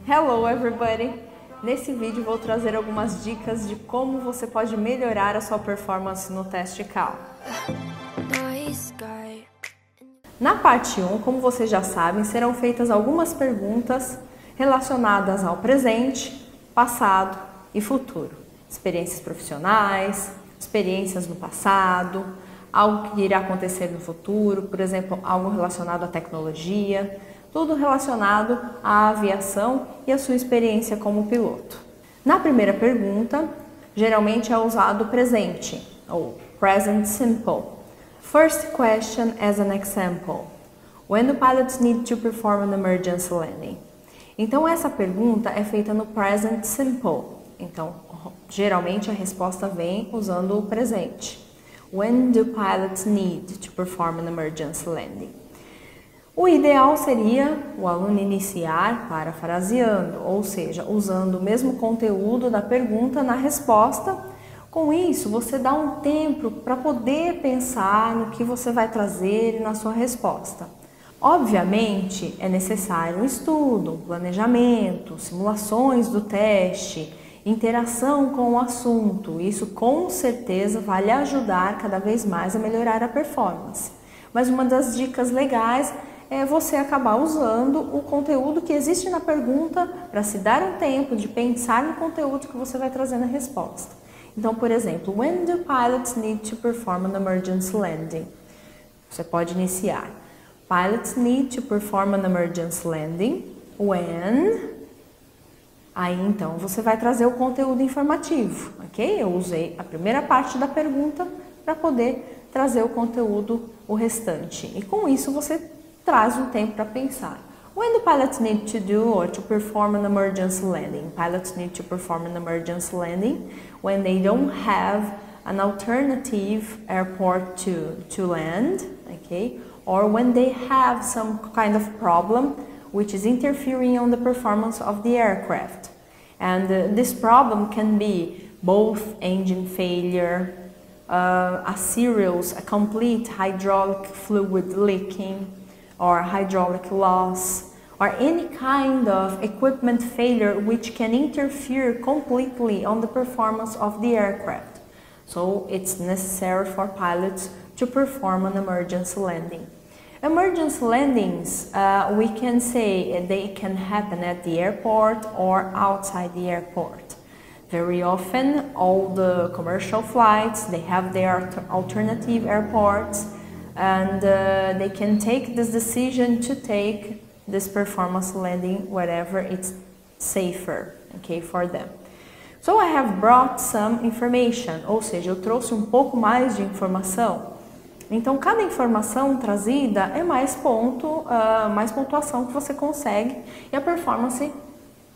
Hello everybody! Nesse vídeo vou trazer algumas dicas de como você pode melhorar a sua performance no teste CAL. Na parte 1, como vocês já sabem, serão feitas algumas perguntas relacionadas ao presente, passado e futuro. Experiências profissionais, experiências no passado, algo que irá acontecer no futuro, por exemplo, algo relacionado à tecnologia, tudo relacionado à aviação e à sua experiência como piloto. Na primeira pergunta, geralmente é usado o presente, ou present simple. First question as an example. When do pilots need to perform an emergency landing? Então essa pergunta é feita no present simple. Então, geralmente a resposta vem usando o presente. When do pilots need to perform an emergency landing? O ideal seria o aluno iniciar parafraseando, ou seja, usando o mesmo conteúdo da pergunta na resposta. Com isso, você dá um tempo para poder pensar no que você vai trazer na sua resposta. Obviamente, é necessário um estudo, um planejamento, simulações do teste, interação com o assunto. Isso com certeza vai lhe ajudar cada vez mais a melhorar a performance. Mas uma das dicas legais é você acabar usando o conteúdo que existe na pergunta para se dar um tempo de pensar no conteúdo que você vai trazer na resposta. Então, por exemplo, when do pilots need to perform an emergency landing? Você pode iniciar. Pilots need to perform an emergency landing when... Aí, então, você vai trazer o conteúdo informativo, ok? Eu usei a primeira parte da pergunta para poder trazer o conteúdo, o restante. E com isso, você traz um tempo para pensar. When do pilots need to do or to perform an emergency landing? Pilots need to perform an emergency landing when they don't have an alternative airport to land, okay? Or when they have some kind of problem which is interfering on the performance of the aircraft. And this problem can be both engine failure, a complete hydraulic fluid leaking, or hydraulic loss, or any kind of equipment failure which can interfere completely on the performance of the aircraft. So it's necessary for pilots to perform an emergency landing. Emergency landings, we can say they can happen at the airport or outside the airport. Very often, all the commercial flights, they have their alternative airports, and they can take this decision to take this performance landing wherever it's safer, okay, for them. So I have brought some information, ou seja, eu trouxe um pouco mais de informação. Então, cada informação trazida é mais pontuação que você consegue e a performance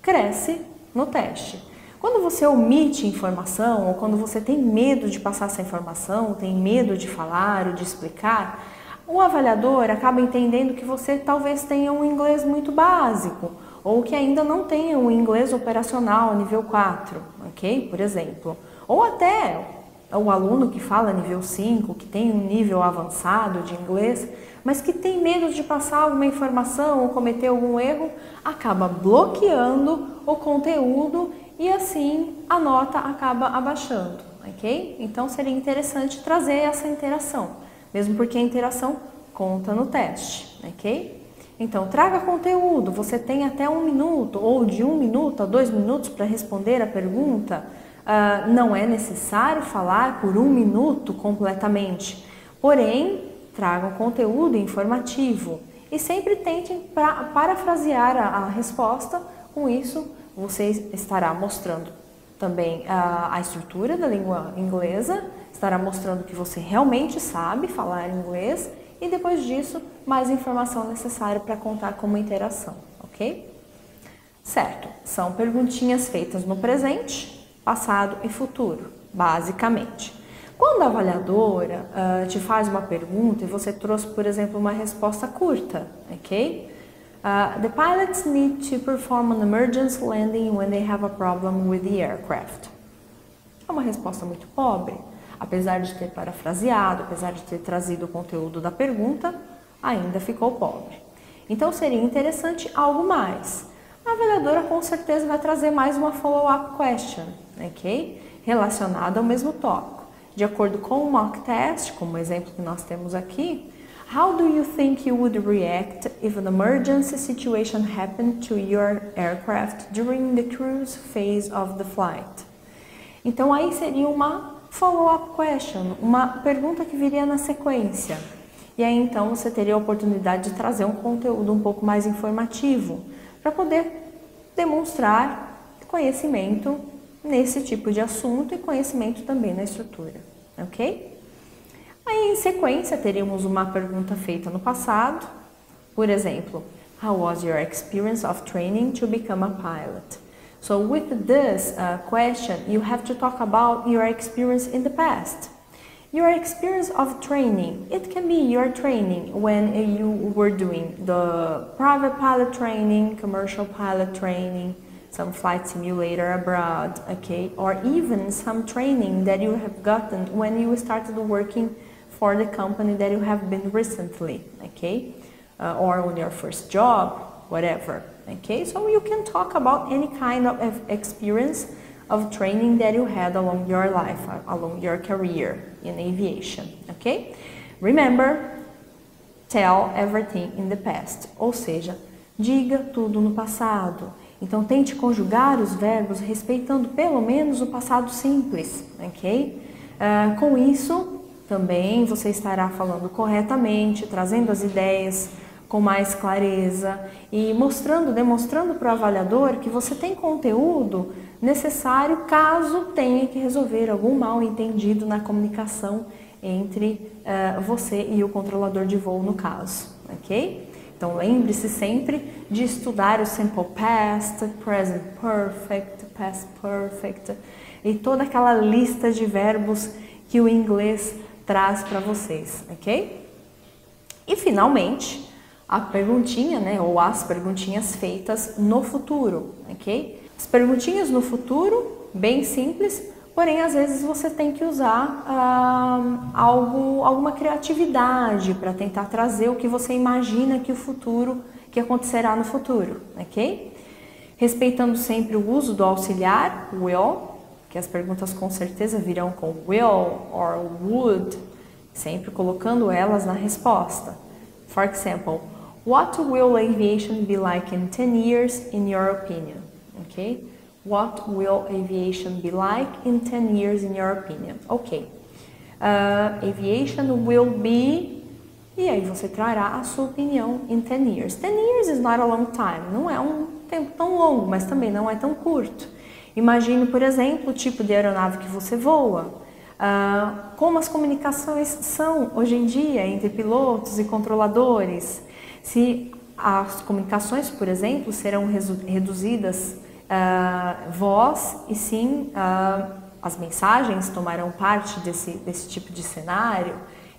cresce no teste. Quando você omite informação ou quando você tem medo de passar essa informação, tem medo de falar ou de explicar, o avaliador acaba entendendo que você talvez tenha um inglês muito básico ou que ainda não tenha um inglês operacional nível 4, ok? Por exemplo. Ou até o aluno que fala nível 5, que tem um nível avançado de inglês, mas que tem medo de passar alguma informação ou cometer algum erro, acaba bloqueando o conteúdo e assim a nota acaba abaixando, ok? Então seria interessante trazer essa interação, mesmo porque a interação conta no teste, ok? Então traga conteúdo, você tem até 1 minuto ou de 1 minuto a 2 minutos para responder a pergunta. Não é necessário falar por 1 minuto completamente, porém tragam conteúdo informativo e sempre tentem parafrasear a resposta. Com isso você estará mostrando também a estrutura da língua inglesa, estará mostrando que você realmente sabe falar inglês e depois disso mais informação necessária para contar como interação, ok? Certo, são perguntinhas feitas no presente, passado e futuro, basicamente. Quando a avaliadora te faz uma pergunta e você trouxe, por exemplo, uma resposta curta, ok? The pilots need to perform an emergency landing when they have a problem with the aircraft. É uma resposta muito pobre. Apesar de ter parafraseado, apesar de ter trazido o conteúdo da pergunta, ainda ficou pobre. Então seria interessante algo mais. A avaliadora com certeza vai trazer mais uma follow-up question, ok? Relacionada ao mesmo tópico. De acordo com o mock test, como o exemplo que nós temos aqui, how do you think you would react if an emergency situation happened to your aircraft during the cruise phase of the flight? Então aí seria uma follow-up question, uma pergunta que viria na sequência. E aí então você teria a oportunidade de trazer um conteúdo um pouco mais informativo para poder demonstrar conhecimento nesse tipo de assunto e conhecimento também na estrutura, ok? Aí em sequência teríamos uma pergunta feita no passado, por exemplo, how was your experience of training to become a pilot? So with this question, you have to talk about your experience in the past. Your experience of training, it can be your training when you were doing the private pilot training, commercial pilot training, some flight simulator abroad, okay? Or even some training that you have gotten when you started working for the company that you have been recently, okay? Or on your first job, whatever, okay? So you can talk about any kind of experience of training that you had along your life, along your career in aviation, okay? Remember, tell everything in the past, ou seja, diga tudo no passado. Então tente conjugar os verbos respeitando pelo menos o passado simples, ok? Com isso, também você estará falando corretamente, trazendo as ideias com mais clareza e demonstrando para o avaliador que você tem conteúdo necessário caso tenha que resolver algum mal entendido na comunicação entre você e o controlador de voo no caso, ok? Então lembre-se sempre de estudar o Simple Past, Present Perfect, Past Perfect e toda aquela lista de verbos que o inglês traz para vocês, ok? E finalmente, a perguntinha, né, ou as perguntinhas feitas no futuro, ok? As perguntinhas no futuro, bem simples, porém às vezes você tem que usar alguma criatividade para tentar trazer o que você imagina que acontecerá no futuro, ok? Respeitando sempre o uso do auxiliar, will, que as perguntas com certeza virão com will or would, sempre colocando elas na resposta. For example, what will aviation be like in 10 years in your opinion? Okay? What will aviation be like in 10 years in your opinion? Ok. Aviation will be... E aí você trará a sua opinião in 10 years. 10 years is not a long time. Não é um tempo tão longo, mas também não é tão curto. Imagine, por exemplo, o tipo de aeronave que você voa. Como as comunicações são hoje em dia entre pilotos e controladores. Se as comunicações, por exemplo, serão reduzidas voz e sim as mensagens tomarão parte desse tipo de cenário.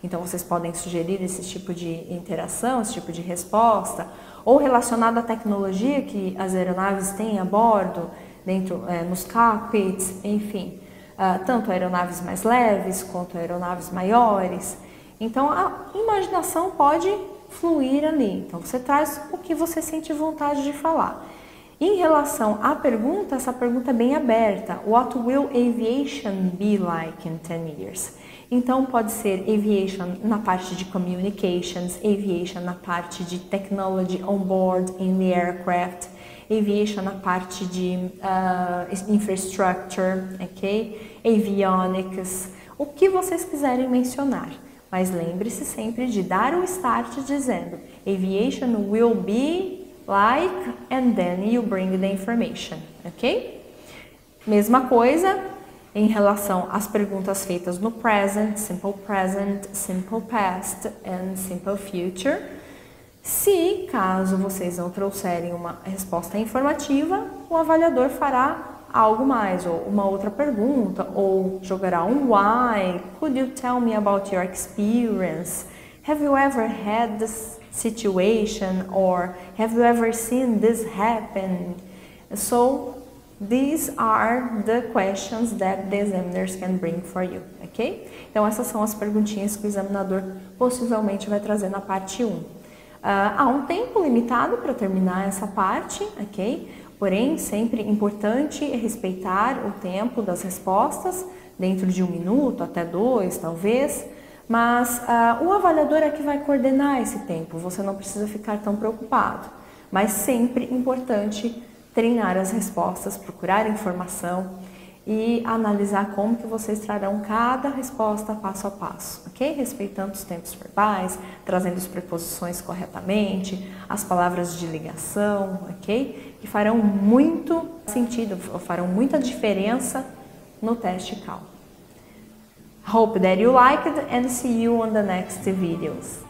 Então vocês podem sugerir esse tipo de interação, esse tipo de resposta, ou relacionado à tecnologia que as aeronaves têm a bordo, dentro nos cockpits, enfim, tanto aeronaves mais leves quanto aeronaves maiores. Então a imaginação pode fluir ali. Então você traz o que você sente vontade de falar. Em relação à pergunta, essa pergunta é bem aberta. What will aviation be like in 10 years? Então pode ser aviation na parte de communications, aviation na parte de technology on board in the aircraft, aviation na parte de infrastructure, ok? Avionics, o que vocês quiserem mencionar. Mas lembre-se sempre de dar o start dizendo aviation will be like, and then you bring the information, ok? Mesma coisa em relação às perguntas feitas no present, simple past and simple future. Se, caso vocês não trouxerem uma resposta informativa, o avaliador fará algo mais, ou uma outra pergunta, ou jogará um why. Could you tell me about your experience? Have you ever had this situation, or have you ever seen this happen? So these are the questions that the examiners can bring for you, ok? Então essas são as perguntinhas que o examinador possivelmente vai trazer na parte 1. Há um tempo limitado para terminar essa parte, ok? Porém, sempre importante é respeitar o tempo das respostas, dentro de 1 minuto até 2, talvez, mas o avaliador é que vai coordenar esse tempo, você não precisa ficar tão preocupado. Mas sempre importante treinar as respostas, procurar informação e analisar como que vocês trarão cada resposta passo a passo, ok? Respeitando os tempos verbais, trazendo as preposições corretamente, as palavras de ligação, ok? Que farão muito sentido, farão muita diferença no teste CAL. Hope that you liked and see you on the next videos.